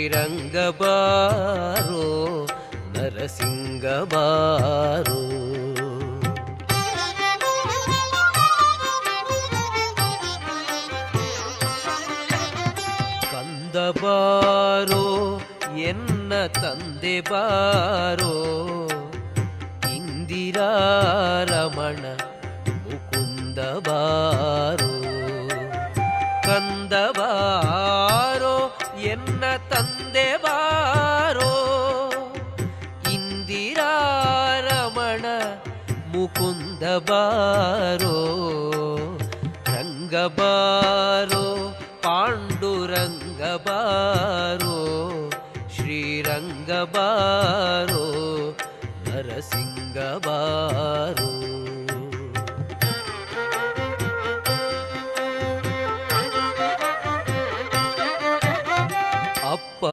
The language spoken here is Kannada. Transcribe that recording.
ಶ್ರೀರಂಗ ಬಾರೋ ನರಸಿಂಗ ಬಾರೋ. ಕಂದ ಬಾರೋ ಎನ್ನ ತಂದೆ ಬಾರೋ, ಇಂದಿರಾರಮಣ ಮುಕುಂದ ಬಾರೋ. ಕಂದ ಬಾರೋ ಎನ್ನ ತಂದೆ ಬಾರೋ, ಇಂದಿರಾರಮಣ ಮುಕುಂದ ಬಾರೋ. ರಂಗ ಬಾರೋ ಪಾಂಡುರಂಗ ಬಾರೋ, ಶ್ರೀರಂಗ ಬಾರೋ ನರಸಿಂಗ ಬಾರೋ.